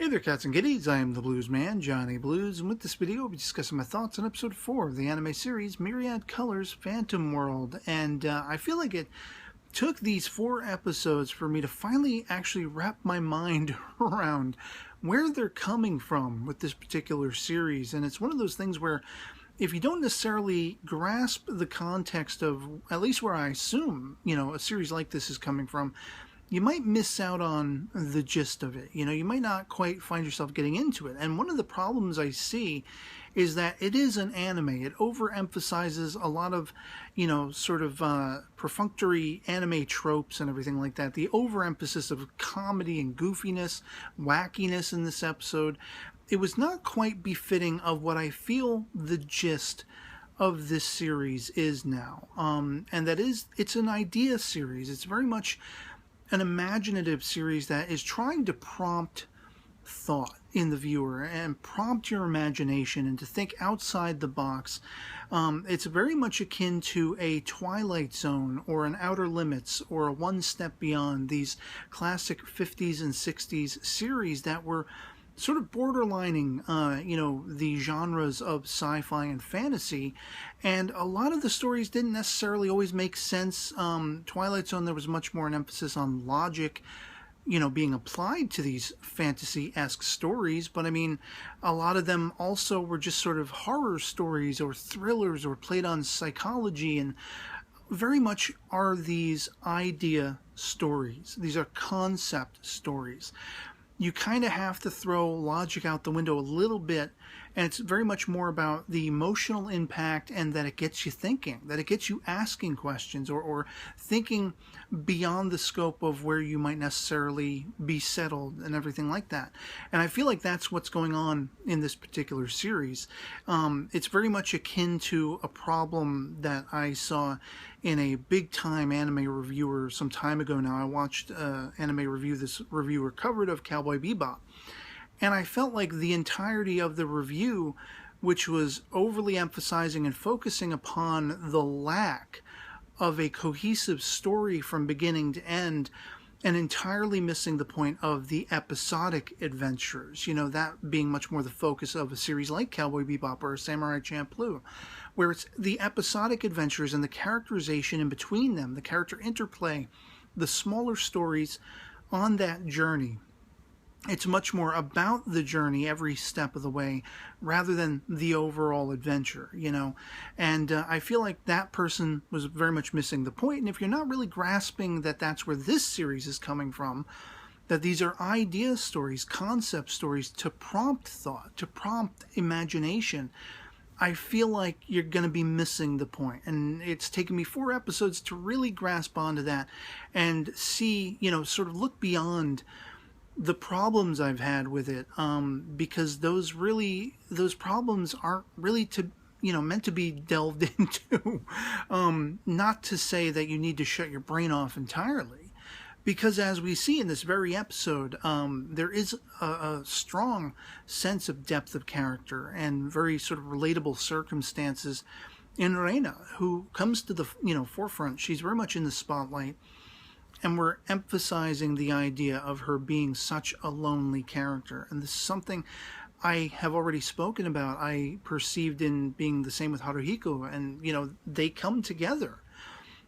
Hey there, cats and kitties. I am the Blues Man, Johnny Blues, and with this video, I'll be discussing my thoughts on episode 4 of the anime series Myriad Colors Phantom World. And I feel like it took these 4 episodes for me to finally actually wrap my mind around where they're coming from with this particular series. And it's one of those things where if you don't necessarily grasp the context of, at least where I assume, a series like this is coming from, you might miss out on the gist of it. You might not quite find yourself getting into it. And one of the problems I see is that it is an anime. It overemphasizes a lot of, perfunctory anime tropes and everything like that. The overemphasis of comedy and goofiness, wackiness in this episode, it was not quite befitting of what I feel the gist of this series is now. And that is, it's an idea series. It's very much an imaginative series that is trying to prompt thought in the viewer and prompt your imagination and to think outside the box. It's very much akin to a Twilight Zone or an Outer Limits or a One Step Beyond, these classic 50s and 60s series that were sort of borderlining, the genres of sci-fi and fantasy, and a lot of the stories didn't necessarily always make sense. Twilight Zone, there was much more an emphasis on logic, being applied to these fantasy-esque stories, but I mean, a lot of them also were just sort of horror stories or thrillers or played on psychology, and very much are these idea stories. These are concept stories. You kind of have to throw logic out the window a little bit, and it's very much more about the emotional impact and that it gets you thinking, that it gets you asking questions or thinking beyond the scope of where you might necessarily be settled and everything like that. And I feel like that's what's going on in this particular series. It's very much akin to a problem that I saw in a big-time anime reviewer some time ago now. I watched anime review this reviewer covered of Cowboy Bebop. And I felt like the entirety of the review, which was overly emphasizing and focusing upon the lack of a cohesive story from beginning to end, and entirely missing the point of the episodic adventures, that being much more the focus of a series like Cowboy Bebop or Samurai Champloo, where it's the episodic adventures and the characterization in between them, the character interplay, the smaller stories on that journey. It's much more about the journey every step of the way rather than the overall adventure, And I feel like that person was very much missing the point. And if you're not really grasping that that's where this series is coming from, that these are idea stories, concept stories to prompt thought, to prompt imagination, I feel like you're going to be missing the point. And it's taken me 4 episodes to really grasp onto that and see, sort of look beyond the problems I've had with it, because those problems aren't really meant to be delved into. Not to say that you need to shut your brain off entirely, because as we see in this very episode, there is a strong sense of depth of character and very sort of relatable circumstances in Reina, who comes to the forefront. She's very much in the spotlight. And we're emphasizing the idea of her being such a lonely character. And this is something I have already spoken about. I perceived in being the same with Haruhiko. And, they come together.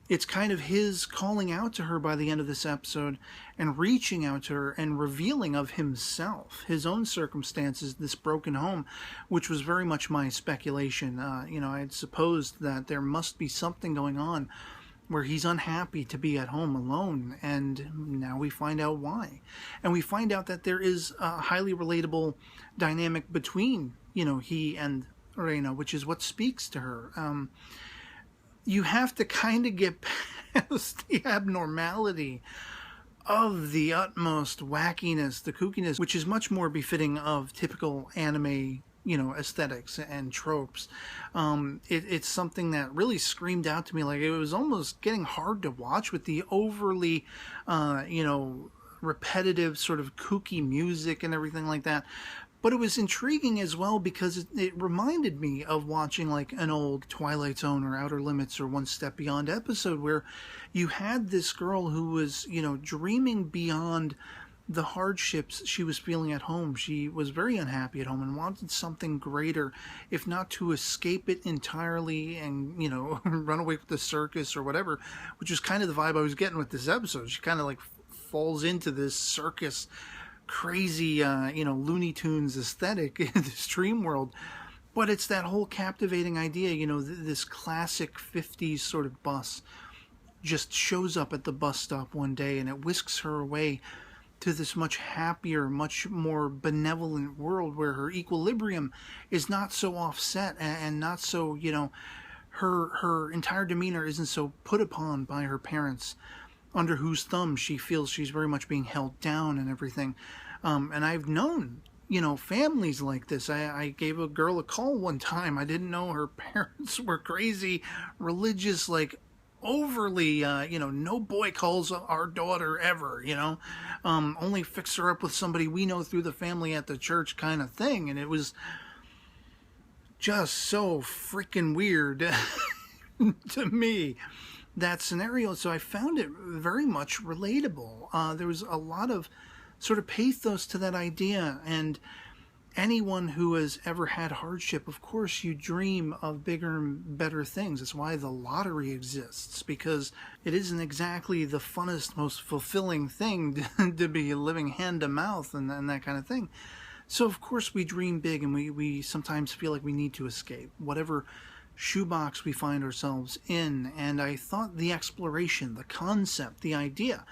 It's kind of his calling out to her by the end of this episode and reaching out to her and revealing of himself, his own circumstances, this broken home, which was very much my speculation. I had supposed that there must be something going on where he's unhappy to be at home alone, and now we find out why. And we find out that there is a highly relatable dynamic between, he and Reina, which is what speaks to her. You have to kind of get past the abnormality of the utmost wackiness, the kookiness, which is much more befitting of typical anime aesthetics and tropes. It's something that really screamed out to me. Like, it was almost getting hard to watch with the overly, repetitive sort of kooky music and everything like that. But it was intriguing as well because it reminded me of watching like an old Twilight Zone or Outer Limits or One Step Beyond episode where you had this girl who was, dreaming beyond the hardships she was feeling at home. She was very unhappy at home and wanted something greater, if not to escape it entirely and, you know, run away with the circus or whatever, which was kind of the vibe I was getting with this episode. She kind of like falls into this circus, crazy, you know, Looney Tunes aesthetic in this dream world. But it's that whole captivating idea, you know, this classic 50s sort of bus just shows up at the bus stop one day and it whisks her away to this much happier, much more benevolent world where her equilibrium is not so offset and not so, you know, her entire demeanor isn't so put upon by her parents, under whose thumb she feels she's very much being held down and everything. And I've known, you know, families like this. I gave a girl a call one time. I didn't know her parents were crazy, religious, like overly, you know, no boy calls our daughter ever, you know, only fix her up with somebody we know through the family at the church kind of thing. And it was just so freaking weird to me, that scenario. So I found it very much relatable. There was a lot of sort of pathos to that idea, and anyone who has ever had hardship, of course you dream of bigger and better things. That's why the lottery exists, because it isn't exactly the funnest, most fulfilling thing to be living hand to mouth and that kind of thing. So of course we dream big, and we sometimes feel like we need to escape whatever shoebox we find ourselves in. And I thought the exploration, the concept, the idea,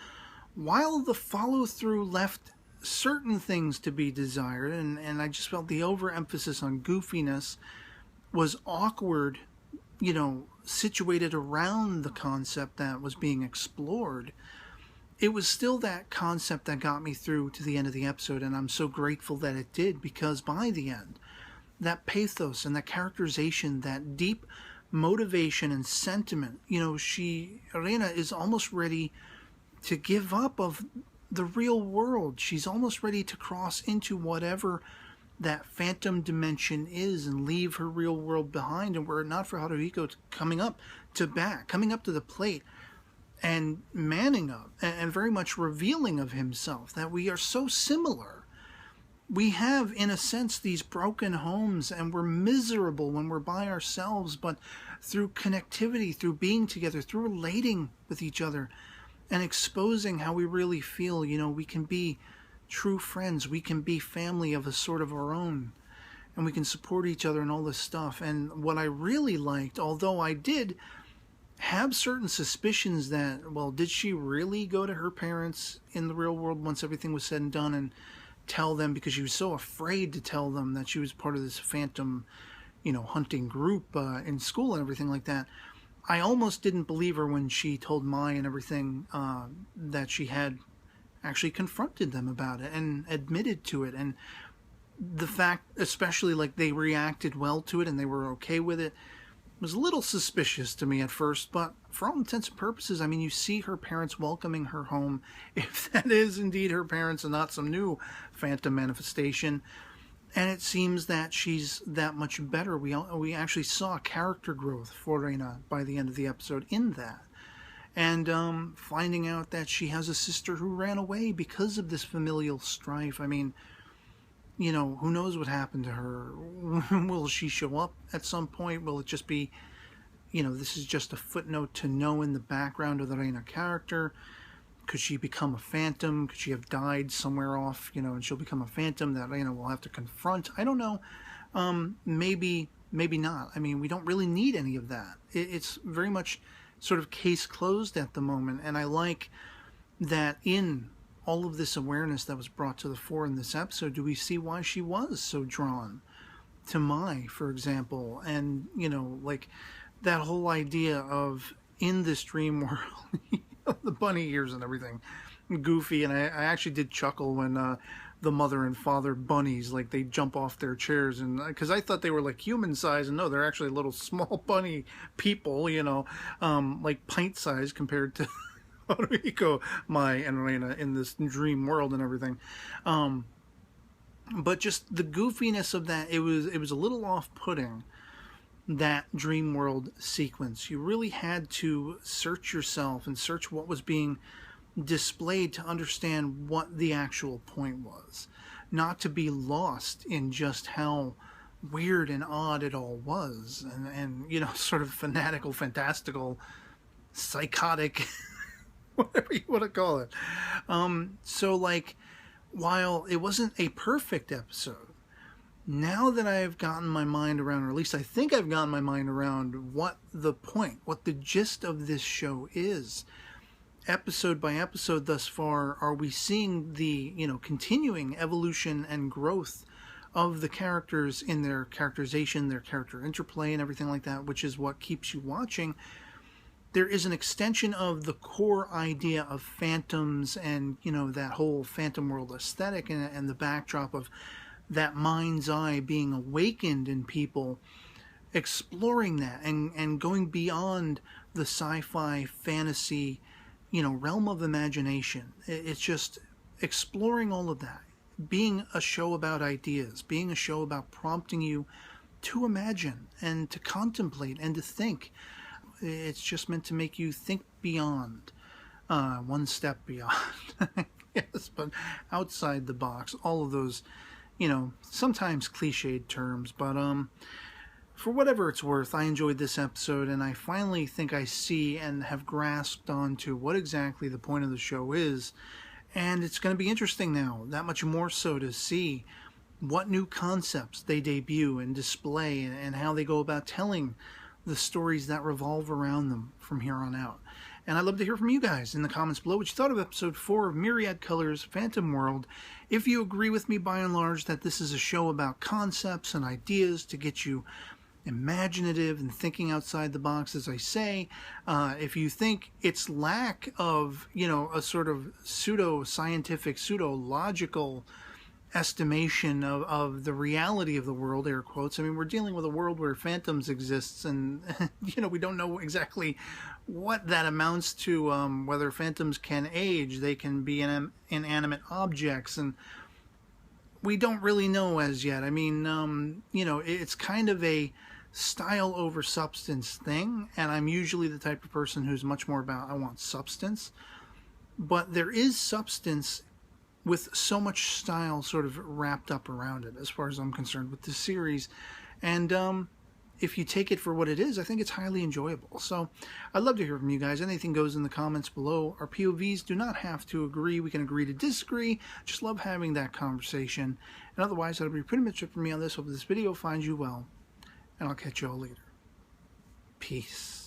while the follow-through left certain things to be desired, and I just felt the overemphasis on goofiness was awkward, you know, situated around the concept that was being explored, it was still that concept that got me through to the end of the episode, and I'm so grateful that it did, because by the end, that pathos and that characterization, that deep motivation and sentiment, you know, Reina is almost ready to give up of the real world. She's almost ready to cross into whatever that phantom dimension is and leave her real world behind. And were it not for Haruhiko coming up to the plate and manning up and very much revealing of himself that we are so similar. We have, in a sense, these broken homes, and we're miserable when we're by ourselves, but through connectivity, through being together, through relating with each other, and exposing how we really feel, you know, we can be true friends. We can be family of a sort of our own. And we can support each other and all this stuff. And what I really liked, although I did have certain suspicions that, well, did she really go to her parents in the real world once everything was said and done and tell them, because she was so afraid to tell them that she was part of this phantom, you know, hunting group in school and everything like that. I almost didn't believe her when she told Mai and everything that she had actually confronted them about it and admitted to it. And the fact, especially, like, they reacted well to it and they were okay with it, was a little suspicious to me at first. But for all intents and purposes, I mean, you see her parents welcoming her home, if that is indeed her parents and not some new phantom manifestation. And it seems that she's that much better. We actually saw character growth for Reina by the end of the episode in that. And finding out that she has a sister who ran away because of this familial strife. I mean, you know, who knows what happened to her? Will she show up at some point? Will it just be, you know, this is just a footnote to know in the background of the Reina character? Could she become a phantom? Could she have died somewhere off, you know, and she'll become a phantom that, you know, we'll have to confront? I don't know. Maybe not. I mean, we don't really need any of that. It's very much sort of case closed at the moment. And I like that in all of this awareness that was brought to the fore in this episode, do we see why she was so drawn to Mai, for example? And, you know, like that whole idea of in this dream world, the bunny ears and everything, goofy. And I actually did chuckle when the mother and father bunnies, like, they jump off their chairs, and because I thought they were like human size, and no, they're actually little small bunny people, you know, like pint size compared to Haruhiko, Mai, and Reina in this dream world and everything. But just the goofiness of that, it was a little off-putting, that dream world sequence. You really had to search yourself and search what was being displayed to understand what the actual point was, not to be lost in just how weird and odd it all was, and you know, sort of fanatical, fantastical, psychotic, whatever you want to call it. So like, while it wasn't a perfect episode, now that I've gotten my mind around, or at least I think I've gotten my mind around what the point, what the gist of this show is, episode by episode thus far, are we seeing the, you know, continuing evolution and growth of the characters in their characterization, their character interplay, and everything like that, which is what keeps you watching. There is an extension of the core idea of phantoms and, you know, that whole Phantom World aesthetic, and the backdrop of that mind's eye being awakened in people, exploring that and going beyond the sci-fi fantasy, you know, realm of imagination. It's just exploring all of that, being a show about ideas, being a show about prompting you to imagine and to contemplate and to think. It's just meant to make you think beyond, one step beyond, yes, but outside the box. All of those, you know, sometimes cliched terms, but for whatever it's worth, I enjoyed this episode, and I finally think I see and have grasped onto what exactly the point of the show is. And it's going to be interesting now, that much more so, to see what new concepts they debut and display, and how they go about telling the stories that revolve around them from here on out. And I'd love to hear from you guys in the comments below what you thought of episode 4 of Myriad Colors Phantom World. If you agree with me by and large that this is a show about concepts and ideas to get you imaginative and thinking outside the box, as I say. If you think its lack of, you know, a sort of pseudo-scientific, pseudo-logical estimation of the reality of the world, air quotes. I mean, we're dealing with a world where phantoms exists, and you know, we don't know exactly what that amounts to, whether phantoms can age, they can be inanimate objects, and we don't really know as yet. I mean, you know, it's kind of a style over substance thing, and I'm usually the type of person who's much more about, I want substance, but there is substance with so much style sort of wrapped up around it, as far as I'm concerned, with this series. And if you take it for what it is, I think it's highly enjoyable. So I'd love to hear from you guys. Anything goes in the comments below. Our POVs do not have to agree. We can agree to disagree. Just love having that conversation. And otherwise, that'll be pretty much it for me on this. Hope this video finds you well, and I'll catch you all later. Peace.